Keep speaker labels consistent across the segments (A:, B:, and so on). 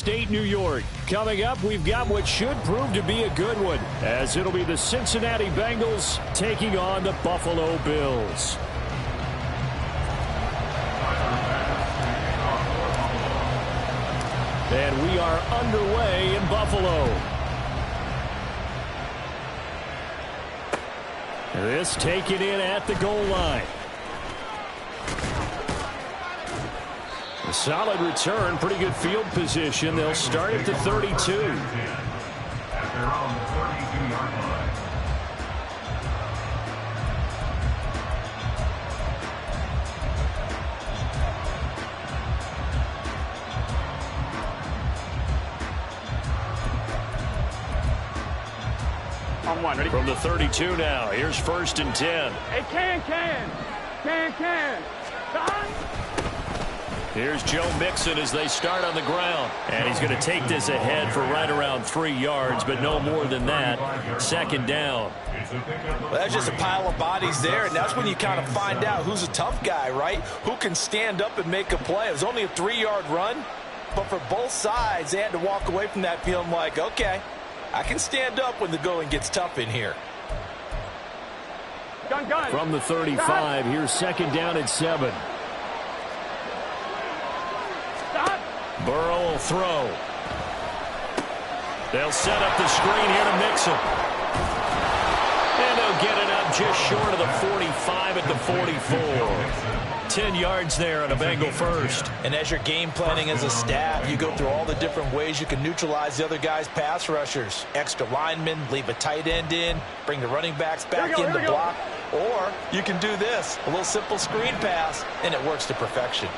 A: upstate New York. Coming up, we've got what should prove to be a good one, as it'll be the Cincinnati Bengals taking on the Buffalo Bills. And we are underway in Buffalo. This taken in at the goal line. A solid return, pretty good field position. They'll start at the 32.
B: Ready?
A: From the 32 now, here's 1st and 10.
B: Hey, can.
A: Here's Joe Mixon as they start on the ground. And he's going to take this ahead for right around 3 yards, but no more than that. 2nd down.
C: Well, that's just a pile of bodies there, and that's when you kind of find out who's a tough guy, right? Who can stand up and make a play. It was only a 3-yard run, but for both sides, they had to walk away from that feeling like, okay, I can stand up when the going gets tough in here.
B: Gun.
A: From the 35, here's 2nd down and 7.
B: Stop.
A: Burrow will throw. They'll set up the screen here to Mixon. And they'll get it up just short of the 45 at the 44. 10 yards there on a Bengal first.
C: And as you're game planning as a staff, you go through all the different ways you can neutralize the other guy's pass rushers. Extra linemen, leave a tight end in, bring the running backs back in to block. Or you can do this, a little simple screen pass, and it works to perfection.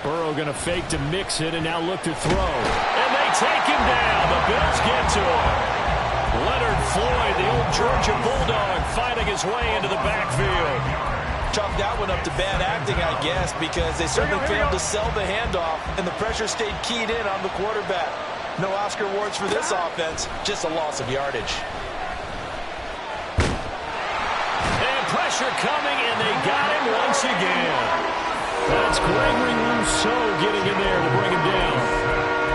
A: Burrow going to fake to Mixon and now look to throw. And they take him down. The Bills get to him. Leonard Floyd, the old Georgia Bulldog, fighting his way into the backfield.
C: Chalk that one up to bad acting, I guess, because they certainly failed to sell the handoff, and the pressure stayed keyed in on the quarterback. No Oscar awards for this offense, just a loss of yardage.
A: And pressure coming, and they got him once again. That's Gregory Rousseau getting in there to bring him down.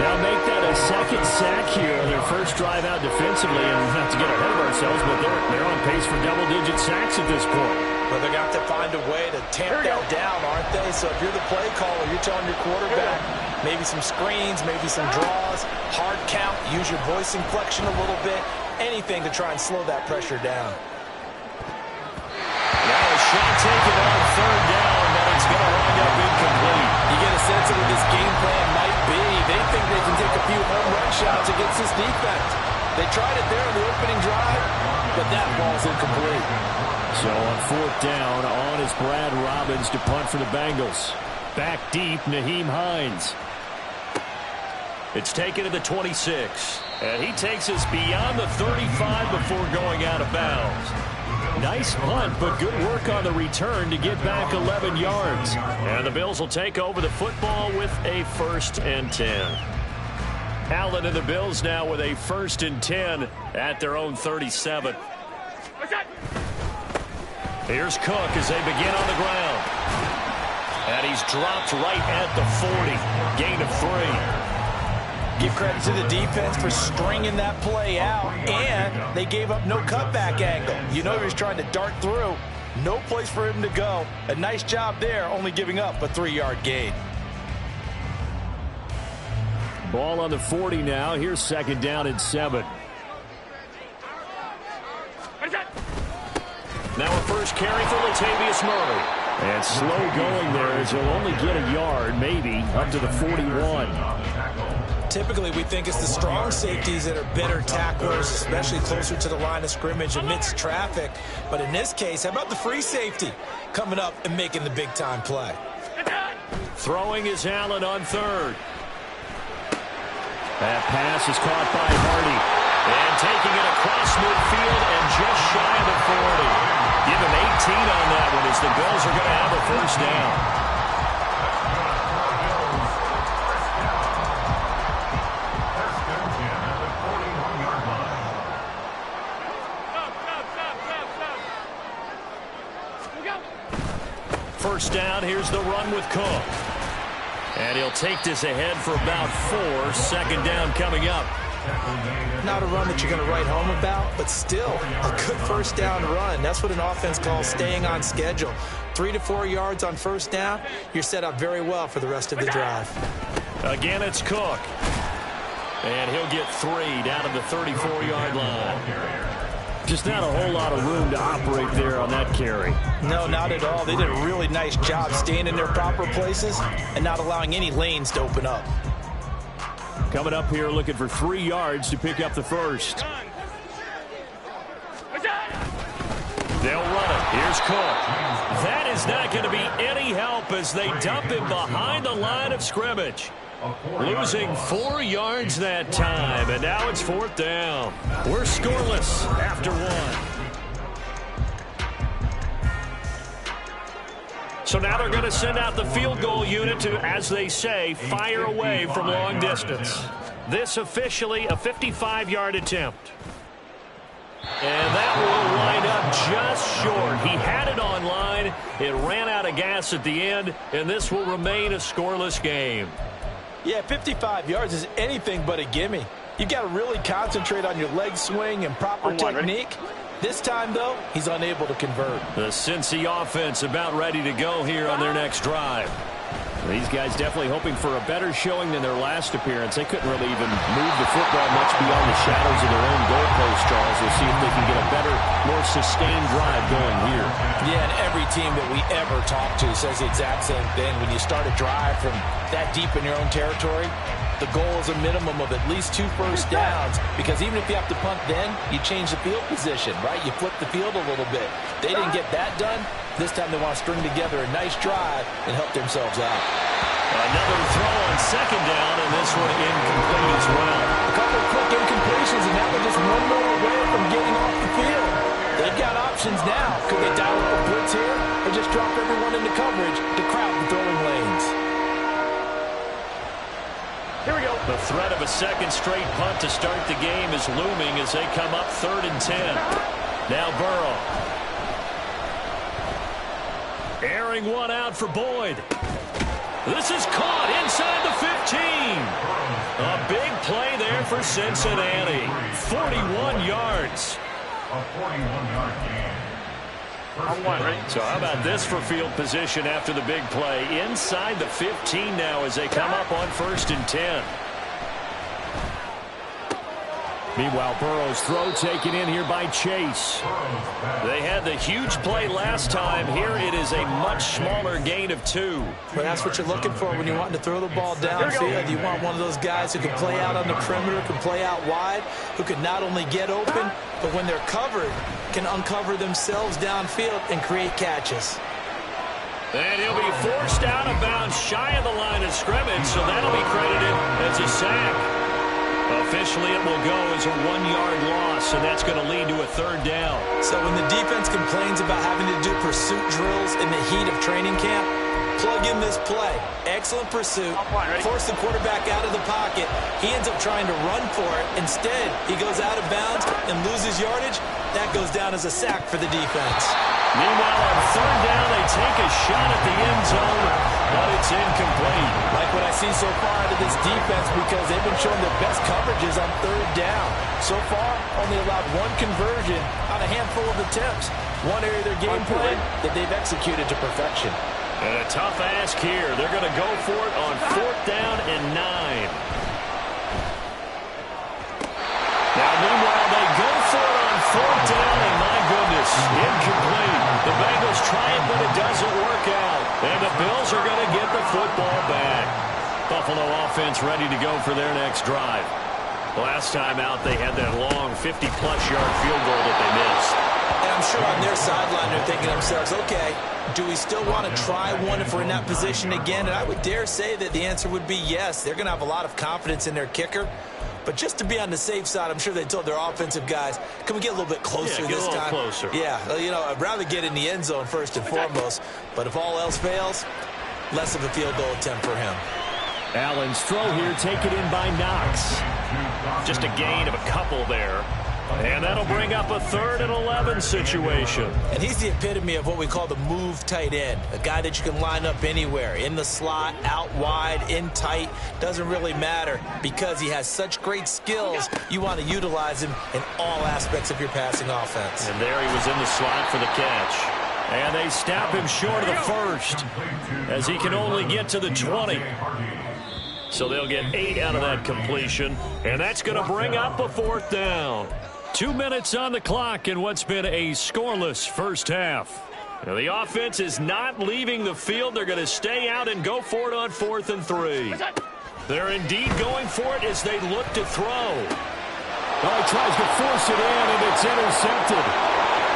A: Now make that a 2nd sack here on their first drive out defensively, and not to get ahead of ourselves, but they're on pace for double-digit sacks at this point.
C: But they're going to have to find a way to tamp that down, aren't they? So if you're the play caller, you're telling your quarterback maybe some screens, maybe some draws, hard count, use your voice inflection a little bit, anything to try and slow that pressure down.
A: Now a shot taken on 3rd down, but it's going to wind up incomplete.
C: You get a sense of what this game plan might be. They think they can take a few home run shots against this defense. They tried it there in the opening drive, but that ball's incomplete.
A: So on 4th down, on is Brad Robbins to punt for the Bengals. Back deep, Nyheim Hines. It's taken to the 26. And he takes us beyond the 35 before going out of bounds. Nice punt, but good work on the return to get back 11 yards. And the Bills will take over the football with a 1st and 10. Allen and the Bills now with a 1st and 10 at their own 37. Here's Cook as they begin on the ground. And he's dropped right at the 40. Gain of 3.
C: Give credit to the defense for stringing that play out, and they gave up no cutback angle. You know he was trying to dart through. No place for him to go. A nice job there, only giving up a 3-yard gain.
A: Ball on the 40 now. Here's 2nd down and 7. Now a first carry for Latavius Murray. And slow going there as he'll only get a yard, maybe, up to the 41.
C: Typically, we think it's the strong safeties that are better tacklers, especially closer to the line of scrimmage amidst traffic. But in this case, how about the free safety coming up and making the big-time play?
A: Throwing is Allen on 3rd. That pass is caught by Hardy. And taking it across midfield and just shy of the 40. Give him 18 on that one as the Bills are going to have a 1st down. First down, here's the run with Cook. And he'll take this ahead for about 4. Second down coming up.
C: Not a run that you're going to write home about, but still a good first down run. That's what an offense calls staying on schedule. 3 to 4 yards on first down, you're set up very well for the rest of the drive.
A: Again, it's Cook. And he'll get 3 down to the 34-yard line. Just not a whole lot of room to operate there on that carry.
C: No, not at all. They did a really nice job staying in their proper places and not allowing any lanes to open up.
A: Coming up here looking for 3 yards to pick up the first. They'll run it. Here's Cook. That is not going to be any help as they dump him behind the line of scrimmage. Losing 4 yards that time, and now it's 4th down. We're scoreless after 1. So now they're going to send out the field goal unit to, as they say, fire away from long distance. This officially a 55-yard attempt. And that will wind up just short. He had it on line. It ran out of gas at the end, and this will remain a scoreless game.
C: Yeah, 55 yards is anything but a gimme. You've got to really concentrate on your leg swing and proper technique. This time, though, he's unable to convert.
A: The Cincy offense about ready to go here on their next drive. These guys definitely hoping for a better showing than their last appearance. They couldn't really even move the football much beyond the shadows of their own goalpost, Charles. We'll see if they can get a better, more sustained drive going here.
C: Yeah, and every team that we ever talk to says the exact same thing. When you start a drive from that deep in your own territory, the goal is a minimum of at least 2 first downs, because even if you have to punt then, you change the field position, right? You flip the field a little bit. They didn't get that done. This time they want to string together a nice drive and help themselves out.
A: Another throw on second down, and this one incomplete as well.
C: A couple of quick incompletions, and now they're just one more away from getting off the field. They've got options now. Could they dial up a blitz here or just drop everyone into coverage to crowd the throwing lanes?
A: Here we go. The threat of a second straight punt to start the game is looming as they come up 3rd and 10. Now Burrow. Airing one out for Boyd. This is caught inside the 15. A big play there for Cincinnati. 41 yards.
B: A 41-yard gain.
A: So how about this for field position after the big play? Inside the 15 now as they come up on 1st and 10. Meanwhile, Burrow's throw taken in here by Chase. They had the huge play last time. Here it is a much smaller gain of 2.
C: Well, that's what you're looking for when you want to throw the ball downfield. You want one of those guys who can play out on the perimeter, can play out wide, who can not only get open, but when they're covered, can uncover themselves downfield and create catches.
A: And he'll be forced out of bounds shy of the line of scrimmage, so that'll be credited as a sack. Officially, it will go as a 1-yard loss, and that's going to lead to a 3rd down.
C: So when the defense complains about having to do pursuit drills in the heat of training camp, plug in this play. Excellent pursuit. Force the quarterback out of the pocket. He ends up trying to run for it. Instead, he goes out of bounds and loses yardage. That goes down as a sack for the defense.
A: Meanwhile, on 3rd down, they take a shot at the end zone, but it's incomplete.
C: Like what I see so far out of this defense, because they've been showing their best coverages on 3rd down. So far, only allowed 1 conversion on a handful of attempts. One area of their game plan that they've executed to perfection.
A: And a tough ask here. They're going to go for it on 4th down and 9. Now, meanwhile, they go for it on 4th down, and my goodness, incomplete. The Bengals try it, but it doesn't work out. And the Bills are going to get the football back. Buffalo offense ready to go for their next drive. Last time out, they had that long 50-plus yard field goal that they missed.
C: And I'm sure on their sideline they're thinking to themselves, okay, do we still want to try one if we're in that position again? And I would dare say that the answer would be yes. They're going to have a lot of confidence in their kicker. But just to be on the safe side, I'm sure they told their offensive guys, can we get a little bit closer this time?
A: Closer.
C: Yeah, you know, I'd rather get in the end zone first and foremost. But if all else fails, less of a field goal attempt for him.
A: Allen's throw here taken in by Knox. Just a gain of a couple there. And that'll bring up a 3rd and 11 situation.
C: And he's the epitome of what we call the move tight end, a guy that you can line up anywhere, in the slot, out wide, in tight, doesn't really matter because he has such great skills. You want to utilize him in all aspects of your passing offense.
A: And there he was in the slot for the catch. And they stop him short of the first as he can only get to the 20. So they'll get 8 out of that completion, and that's going to bring up a 4th down. 2 minutes on the clock in what's been a scoreless first half. Now, the offense is not leaving the field. They're going to stay out and go for it on 4th and 3. They're indeed going for it as they look to throw.
D: Oh, he tries to force it in, and it's intercepted.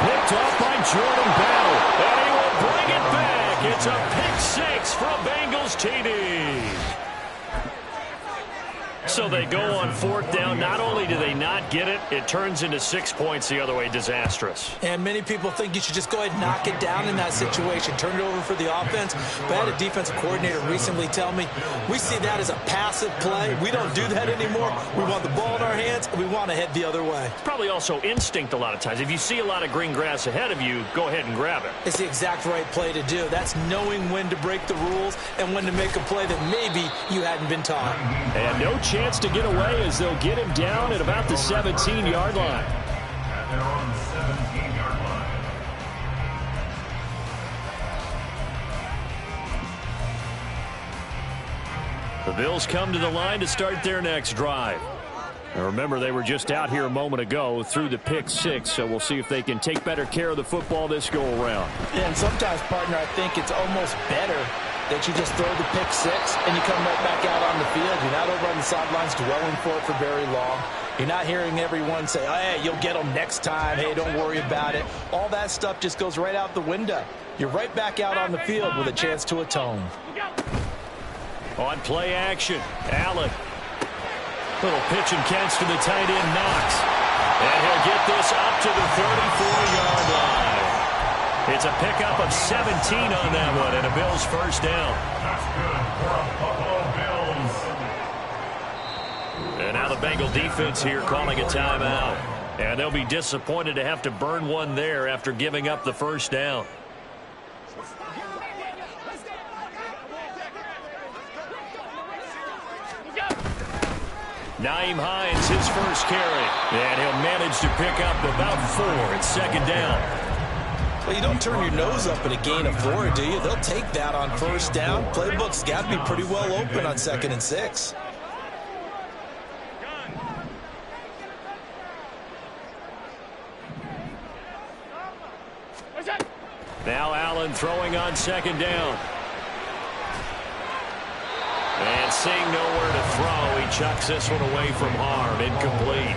D: Picked off by Jordan Battle.
A: And he will bring it back. It's a pick 6 from Bengals TD. So they go on 4th down. Not only do they not get it, it turns into 6 points the other way. Disastrous.
C: And many people think you should just go ahead and knock it down in that situation. Turn it over for the offense. But I had a defensive coordinator recently tell me, we see that as a passive play. We don't do that anymore. We want the ball in our hands, and we want to head the other way.
A: It's probably also instinct a lot of times. If you see a lot of green grass ahead of you, go ahead and grab it.
C: It's the exact right play to do. That's knowing when to break the rules and when to make a play that maybe you hadn't been taught.
A: And no chance to get away as they'll get him down at about the 17-yard line.
B: And they're on the 17-yard line.
A: The Bills come to the line to start their next drive. Now remember, they were just out here a moment ago through the pick 6, so we'll see if they can take better care of the football this go-around.
C: Yeah, and sometimes, partner, I think it's almost better that you just throw the pick 6 and you come right back out on the field. You're not over on the sidelines dwelling for it for very long. You're not hearing everyone say, oh, hey, you'll get them next time. Hey, don't worry about it. All that stuff just goes right out the window. You're right back out on the field with a chance to atone.
A: On play action, Allen. Little pitch and catch to the tight end, Knox. And he'll get this up to the 34-yard line. It's a pickup of 17 on that one, and a Bills first down.
B: That's good for the Buffalo Bills.
A: And now the Bengal defense here calling a timeout. And they'll be disappointed to have to burn one there after giving up the first down. Nyheim Hines, his first carry. And he'll manage to pick up about 4 at second down.
C: Well, you don't turn your nose up at a gain of 4, do you? They'll take that on first down. Playbook's got to be pretty well open on 2nd and 6.
A: Now Allen throwing on second down. And seeing nowhere to throw, he chucks this one away from harm. Incomplete.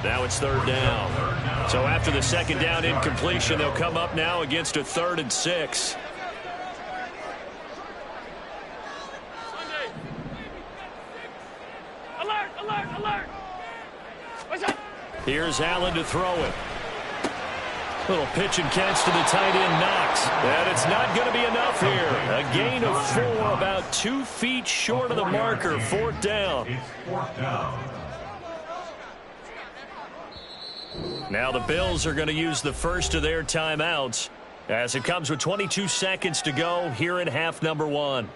A: Now it's 3rd down. So after the second down incompletion, they'll come up now against a 3rd and 6.
E: Alert, alert, alert.
A: Here's Allen to throw it. Little pitch and catch to the tight end, Knox. And it's not going to be enough here. A gain of 4, about 2 feet short of the marker. 4th down.
B: It's 4th down.
A: Now the Bills are going to use the first of their timeouts as it comes with 22 seconds to go here in half number 1.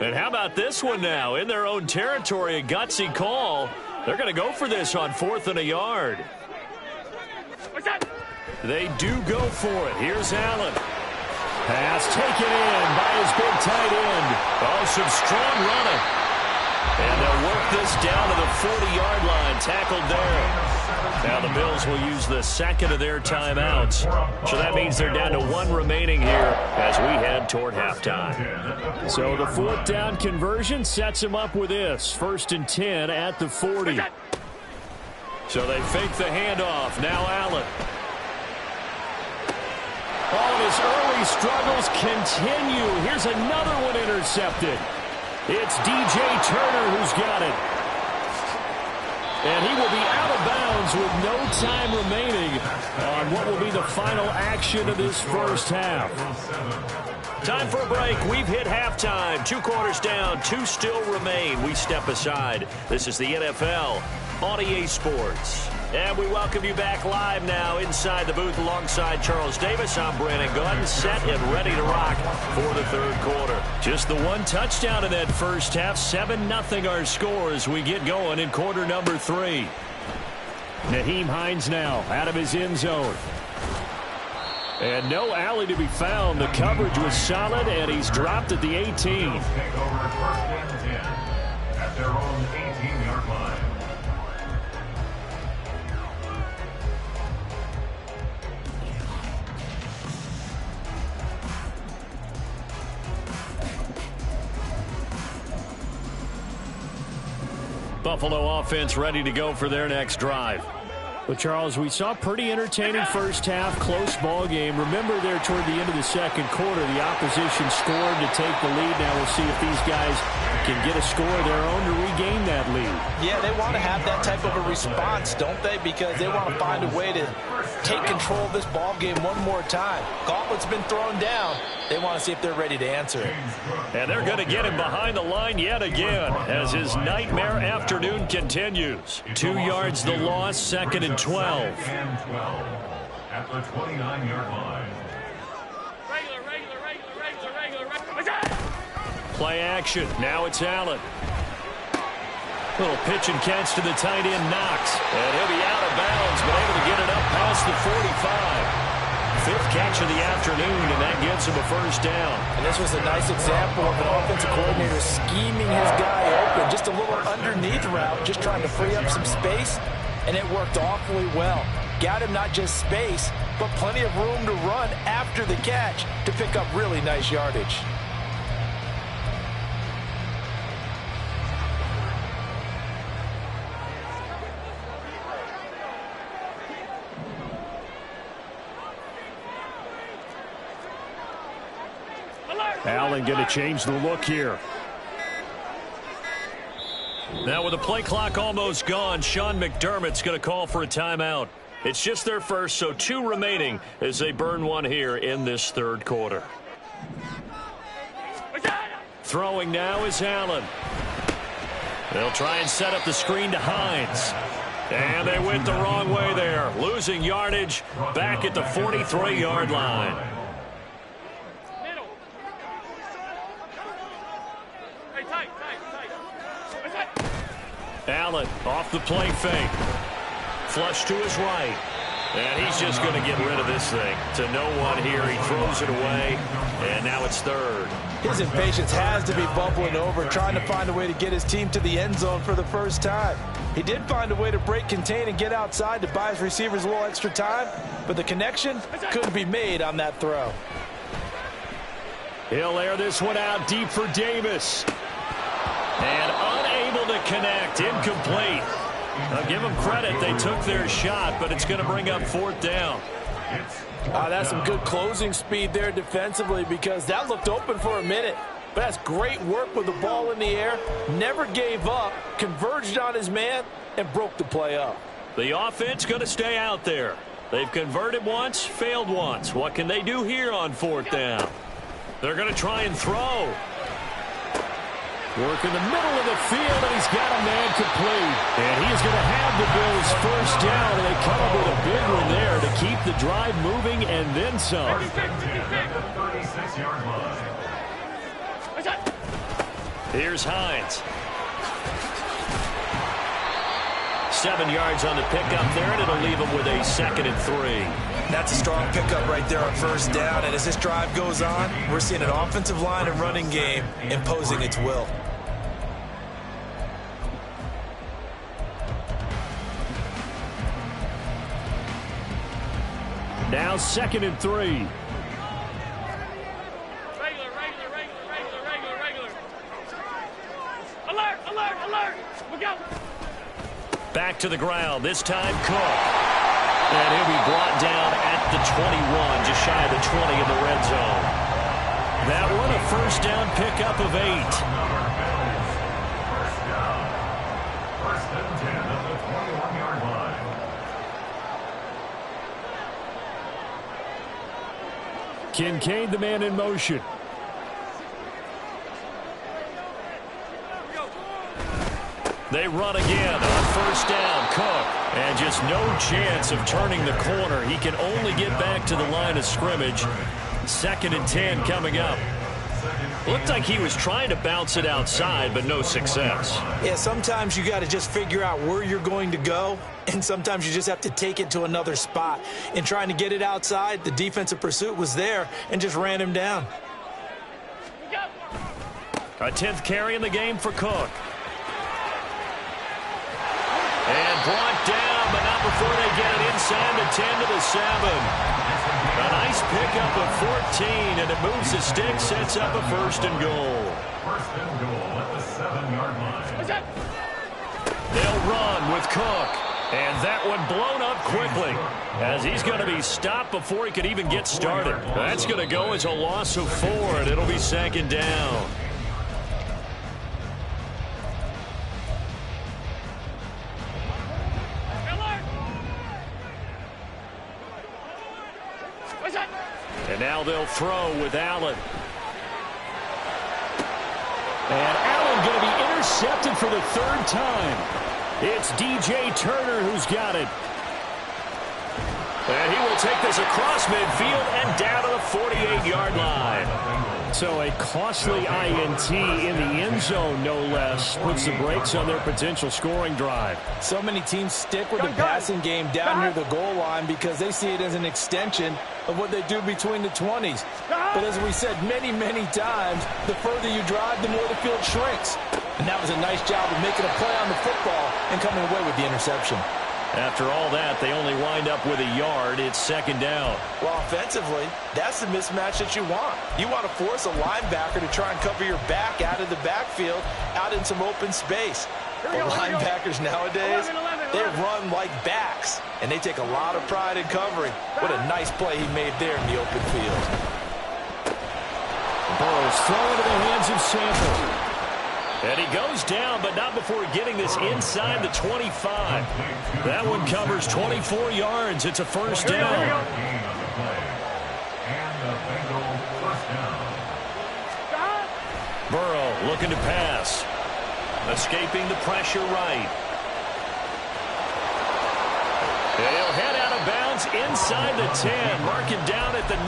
A: And how about this one now? In their own territory, a gutsy call. They're going to go for this on 4th and a yard. They do go for it. Here's Allen. Pass taken in by his big tight end. Oh, some strong running. And they'll work this down to the 40-yard line. Tackled there. Now the Bills will use the second of their timeouts. So that means they're down to 1 remaining here as we head toward halftime.
D: So the 4th down conversion sets him up with this. 1st and 10 at the 40.
A: So they fake the handoff. Now Allen.
D: All of his early struggles continue. Here's another one intercepted. It's DJ Turner who's got it. And he will be out of bounds with no time remaining on what will be the final action of this first half.
A: Time for a break. We've hit halftime. 2 quarters down, 2 still remain. We step aside. This is the NFL on EA Sports. And we welcome you back live now inside the booth alongside Charles Davis. I'm Brandon Gordon, set and ready to rock for the third quarter.
D: Just the one touchdown in that first half. 7-0 our score as we get going in quarter number 3. Nyheim Hines now out of his end zone. And no alley to be found. The coverage was solid, and he's dropped at the 18.
B: Take over first and 10 at their own 18-yard line.
D: Buffalo offense ready to go for their next drive. Well, Charles, we saw a pretty entertaining first half, close ball game. Remember there toward the end of the second quarter, the opposition scored to take the lead. Now we'll see if these guys can get a score of their own to regain that lead.
C: Yeah, they want to have that type of a response, don't they? Because they want to find a way to take control of this ball game one more time. Gauntlet's been thrown down. They want to see if they're ready to answer it.
D: And they're going to get him behind the line yet again as his nightmare afternoon continues. 2 yards the loss, 2nd and 12.
B: And 12 at the 29-yard line.
D: Play action. Now it's Allen. Little pitch and catch to the tight end, Knox. And he'll be out of bounds, but able to get it up past the 45. 5th catch of the afternoon, and that gets him a first down.
C: And this was a nice example of an offensive coordinator scheming his guy open. Just a little underneath route, just trying to free up some space, and it worked awfully well. Got him not just space, but plenty of room to run after the catch to pick up really nice yardage.
D: Allen going to change the look here. Now with the play clock almost gone, Sean McDermott's going to call for a timeout. It's just their first, so 2 remaining as they burn one here in this third quarter. Throwing now is Allen. They'll try and set up the screen to Hines. And they went the wrong way there, losing yardage back at the 43-yard line. Allen off the play fake. Flush to his right. And he's just going to get rid of this thing. To no one here. He throws it away. And now it's 3rd.
C: His impatience has to be bubbling over, trying to find a way to get his team to the end zone for the first time. He did find a way to break contain and get outside to buy his receivers a little extra time, but the connection couldn't be made on that throw.
D: He'll air this one out deep for Davis. And unable to connect. Incomplete. I'll give them credit. They took their shot, but it's going to bring up 4th down.
C: That's some good closing speed there defensively because that looked open for a minute. But that's great work with the ball in the air. Never gave up, converged on his man, and broke the play up.
D: The offense going to stay out there. They've converted once, failed once. What can they do here on 4th down? They're going to try and throw. Work in the middle of the field, and he's got a man complete. And he is going to have the Bills first down, and they come up with a big one there to keep the drive moving and then some.
B: 36-yard line.
D: Here's Hines. 7 yards on the pickup there, and it'll leave him with a 2nd and 3.
C: That's a strong pickup right there on first down, and as this drive goes on, we're seeing an offensive line and running game imposing its will.
D: Now 2nd and 3.
E: Alert! We go!
D: Back to the ground, this time Cook. And he'll be brought down at the 21, just shy of the 20 in the red zone. That one a first down pickup of 8.
B: First and 10 at the 21-yard line.
D: Kincaid, the man in motion. They run again on first down. Cook. And just no chance of turning the corner. He can only get back to the line of scrimmage. 2nd and 10 coming up. Looked like he was trying to bounce it outside, but no success.
C: Yeah, sometimes you got to just figure out where you're going to go, and sometimes you just have to take it to another spot. In trying to get it outside, the defensive pursuit was there and just ran him down.
D: A 10th carry in the game for Cook. And brought down, but not before they get it inside the 10 to the 7. A nice pickup of 14, and it moves the stick, sets up a 1st and goal.
B: First and goal at the 7-yard line.
D: They'll run with Cook. And that one blown up quickly as he's going to be stopped before he could even get started. That's going to go as a loss of 4, and it'll be 2nd down. And now they'll throw with Allen. And Allen going to be intercepted for the 3rd time. It's DJ Turner who's got it. And he will take this across midfield and down to the 48-yard line. So a costly INT in the end zone, no less, puts the brakes on their potential scoring drive.
C: So many teams stick with the passing game down near the goal line because they see it as an extension of what they do between the 20s. But as we said many, many times, the further you drive, the more the field shrinks. And that was a nice job of making a play on the football and coming away with the interception.
D: After all that, they only wind up with a yard. It's 2nd down.
C: Well, offensively, that's the mismatch that you want. You want to force a linebacker to try and cover your back out of the backfield, out in some open space. But linebackers nowadays, they run like backs, and they take a lot of pride in covering. What a nice play he made there in the open field.
D: Burrow's thrown into the hands of Sample. And he goes down, but not before getting this inside the 25. That one covers 24 yards. It's a 1st down. Burrow looking to pass. Escaping the pressure right. And he'll head out of bounds inside the 10, marking down at the 9.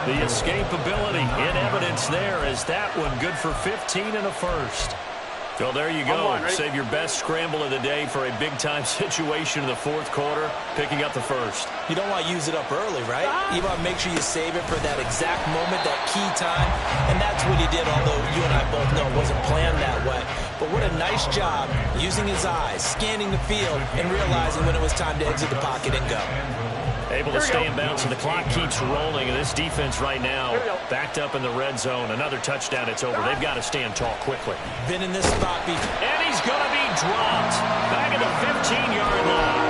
D: The escapability in evidence there as that one good for 15 and a 1st. So there you go. Save your best scramble of the day for a big-time situation in the 4th quarter, picking up the 1st.
C: You don't want to use it up early, right? You want to make sure you save it for that exact moment, that key time. And that's what he did, although you and I both know it wasn't planned that way. But what a nice job using his eyes, scanning the field, and realizing when it was time to exit the pocket and go.
D: Able to stay in bounds, and the clock keeps rolling. And this defense right now backed up in the red zone. Another touchdown, it's over. They've got to stand tall quickly.
C: Been in this spot before.
D: And he's going to be dropped back at the 15-yard line.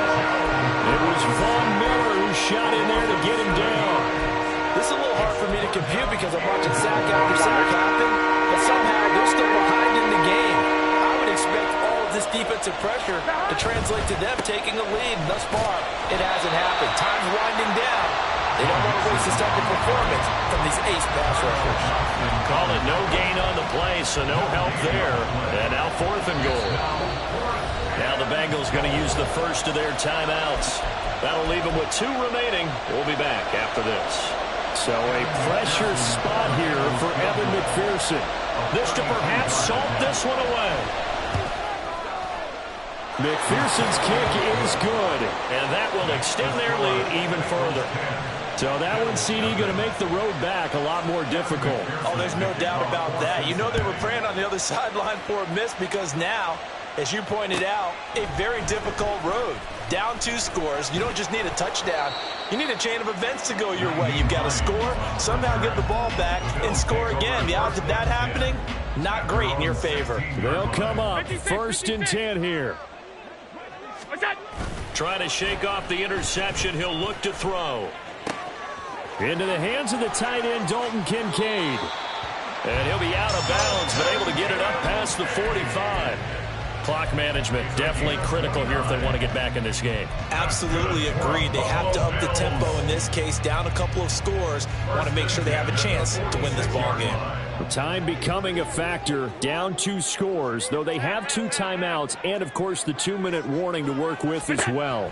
D: It was Von Miller who shot in there to get him down.
C: This is a little hard for me to compute because I'm watching sack after sack happen, but somehow they're still behind in the game. I would expect all of this defensive pressure to translate to them taking a lead. Thus far, it hasn't happened. Time's winding down. They don't want to waste this type of performance from these ace pass rushers.
D: Call it no gain on the play, so no help there. And now 4th and goal. Now the Bengals going to use the first of their timeouts. That'll leave them with 2 remaining. We'll be back after this. So a pressure spot here for Evan McPherson. This to perhaps salt this one away. McPherson's kick is good, and that will extend their lead even further. So that one, CD, going to make the road back a lot more difficult.
C: Oh, there's no doubt about that. You know they were praying on the other sideline for a miss because now, as you pointed out, a very difficult road. Down 2 scores. You don't just need a touchdown. You need a chain of events to go your way. You've got to score, somehow get the ball back, and score again. The odds of that happening, not great in your favor.
D: They'll come up 1st and 10 here. Trying to shake off the interception. He'll look to throw. Into the hands of the tight end, Dalton Kincaid.
A: And he'll be out of bounds, but able to get it up past the 45. Clock management definitely critical here if they want to get back in this game.
C: Absolutely agreed. They have to up the tempo in this case, down a couple of scores. Want to make sure they have a chance to win this ball game.
D: Time becoming a factor, down 2 scores, though they have 2 timeouts and, of course, the 2-minute warning to work with as well.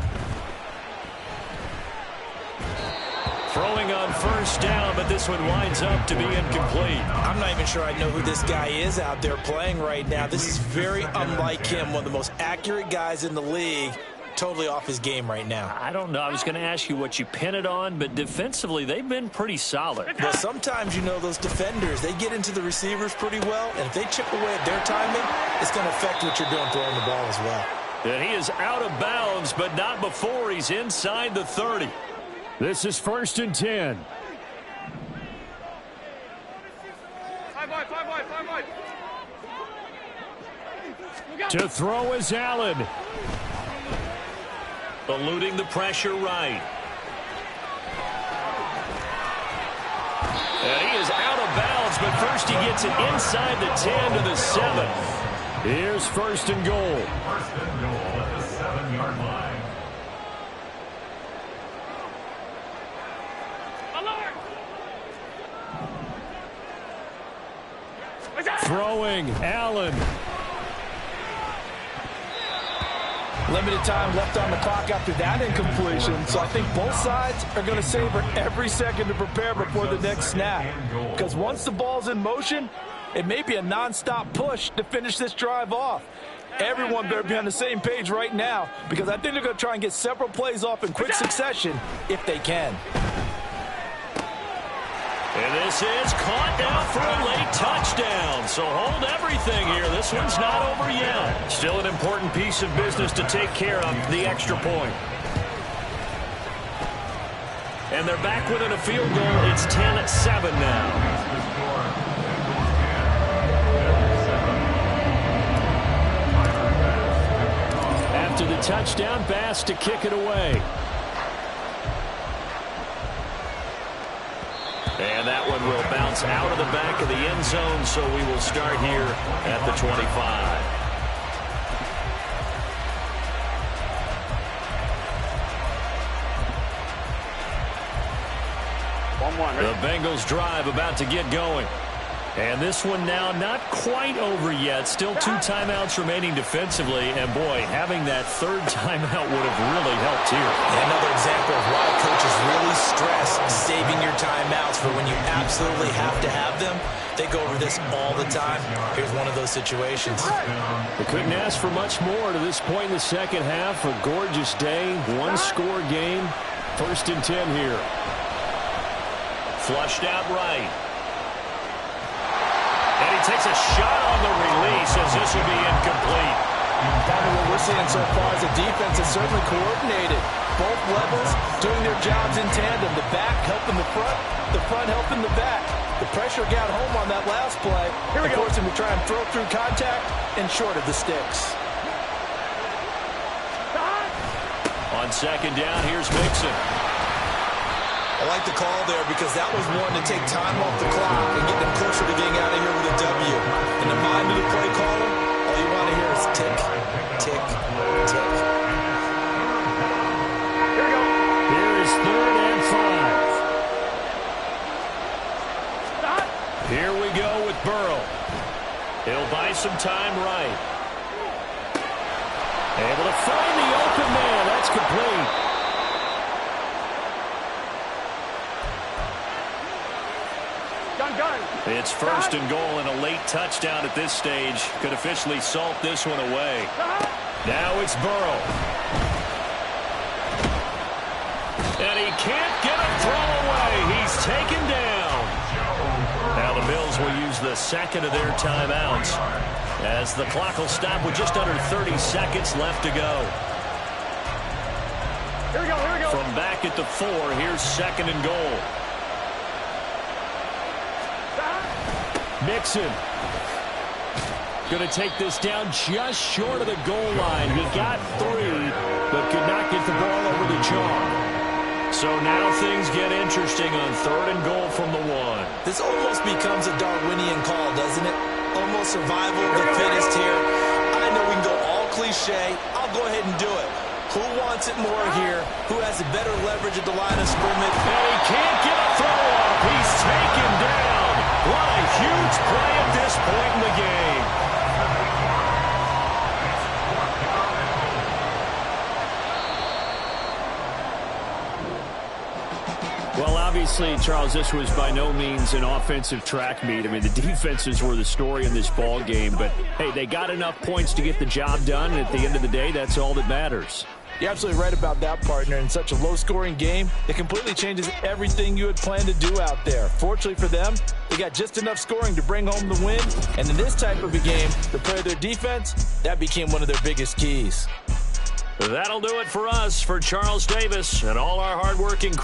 A: Throwing on first down, but this one winds up to be incomplete.
C: I'm not even sure I know who this guy is out there playing right now. This is very unlike him, one of the most accurate guys in the league. Totally off his game right now.
A: I don't know. I was going to ask you what you pin it on, but defensively, they've been pretty solid.
C: Well, sometimes, you know, those defenders, they get into the receivers pretty well, and if they chip away at their timing, it's going to affect what you're doing throwing the ball as well.
A: And he is out of bounds, but not before he's inside the 30.
D: This is 1st and 10. To throw is Allen.
A: Eluding the pressure right. And he is out of bounds, but first he gets it inside the 10 to the 7.
D: Here's 1st and goal.
B: 1st and goal at the 7-yard line.
D: Throwing, Allen.
C: Limited time left on the clock after that incompletion, so I think both sides are going to savor every second to prepare before the next snap. Because once the ball's in motion, it may be a non-stop push to finish this drive off. Everyone better be on the same page right now, because I think they're going to try and get several plays off in quick succession if they can.
A: And this is caught down for a late touchdown. So hold everything here. This one's not over yet. Still an important piece of business to take care of, the extra point. And they're back within a field goal. It's 10-7 now.
D: After the touchdown, B.O.M.B.S to kick it away.
A: And that one will bounce out of the back of the end zone, so we will start here at the 25. The Bengals drive about to get going. And this one now not quite over yet. Still 2 timeouts remaining defensively. And, boy, having that 3rd timeout would have really helped here.
C: Another example of why coaches really stress saving your timeouts for when you absolutely have to have them. They go over this all the time. Here's one of those situations.
D: They couldn't ask for much more to this point in the second half. A gorgeous day, 1-score game. 1st and 10 here.
A: Flushed out right. And he takes a shot on the release as this will be incomplete.
C: What we're seeing so far is the defense is certainly coordinated. Both levels doing their jobs in tandem. The back helping the front helping the back. The pressure got home on that last play. Here we go. Forced him to try and throw through contact and short of the sticks.
A: On 2nd down, here's Mixon.
C: I like the call there because that was one to take time off the clock and get them closer to getting out of here with a W. In the mind of the play caller, all you want to hear is tick, tick, tick.
D: Here we go. Here is 3rd and 5.
A: Here we go with Burrow. He'll buy some time right. Able to find the open man. That's complete. It's 1st and goal, and a late touchdown at this stage could officially salt this one away. Now it's Burrow. And he can't get a throw away. He's taken down. Now the Bills will use the 2nd of their timeouts as the clock will stop with just under 30 seconds left to go.
E: Here we go, here we go.
A: From back at the 4, here's 2nd and goal.
D: Mixon. Going to take this down just short of the goal line. He got 3, but could not get the ball over the chalk.
A: So now things get interesting on 3rd and goal from the 1.
C: This almost becomes a Darwinian call, doesn't it? Almost survival of the fittest here. I know we can go all cliche. I'll go ahead and do it. Who wants it more here? Who has a better leverage at the line of scrimmage?
A: And he can't get a throw off. He's taken down. What a huge play at this point in the game.
D: Well, obviously, Charles, this was by no means an offensive track meet. I mean, the defenses were the story in this ball game. But, hey, they got enough points to get the job done. And at the end of the day, that's all that matters.
C: You're absolutely right about that, partner. In such a low-scoring game, it completely changes everything you had planned to do out there. Fortunately for them, they got just enough scoring to bring home the win. And in this type of a game, to play their defense, that became one of their biggest keys.
A: That'll do it for us. For Charles Davis and all our hardworking